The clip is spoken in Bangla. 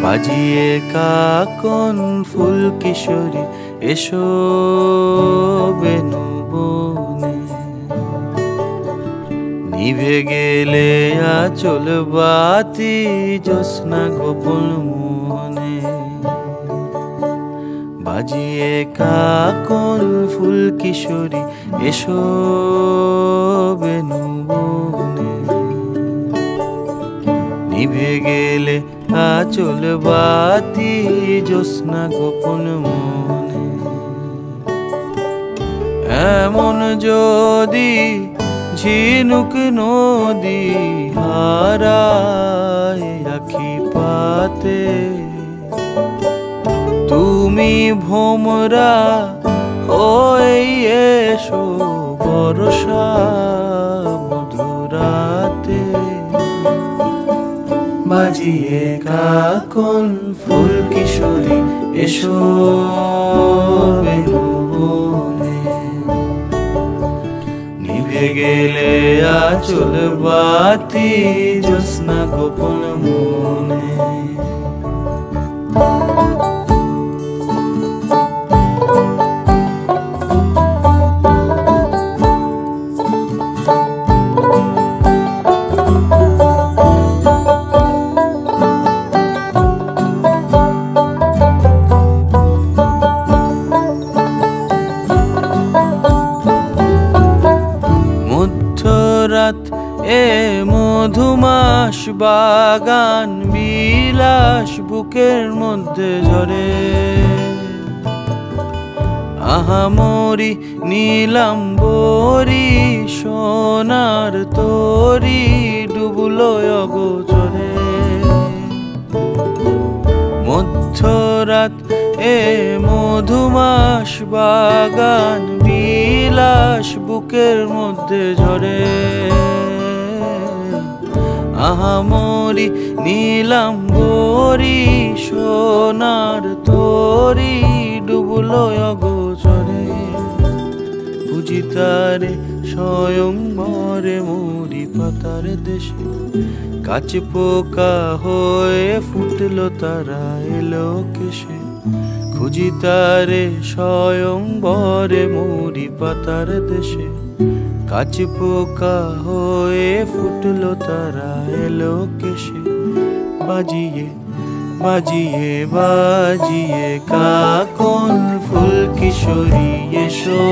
বাজিয়ে কাকন ফুল কিশোরী এসো বেনু বনে, নিভে গেলে আচল বাতি জ্যোৎস্না গোপন মনে। বাজিয়ে কাকন ফুল কিশোরী এসো বেনু বনে, নিভে গেলে আচল বাতি জ্যোৎস্না গোপন মনে। এমন যদি ঝিনুক নদী হারায় আখি পাতে, তুমি ভোমরা হয়ে এসো বর্ষা মধুরাতে। বাজিয়ে কাকন ফুল কিশোরী এসো বেনু বনে, নিভে গেলে আচল বাতি জ্যোৎস্না গোপন মনে। রাত এ মধুমাস বাগান বিলাস বুকের মধ্যে ঝরে, আহামরি নীলাম্বরী সোনার তরি ডুবলো অগোচরে। মধ্যরাত এ মধুমাস বাগান বিলাস বুকের মধ্যে ঝরে, আহামরি নীলাম্বরী সোনার তরি ডুবলো অগোচরে। বুঝি তারে স্বয়ংবরে মরি পাতার দেশে, কাছ পোকা হয়ে ফুটলো তারা এলো কেশে। খুঁজি তারে স্বয়ংবরে মরি পাতার দেশে, কাছ পোকা হয়ে ফুটলো তারা এলো কেশে। বাজিয়ে বাজিয়ে বাজিয়ে কাকন ফুল কিশোরী এসো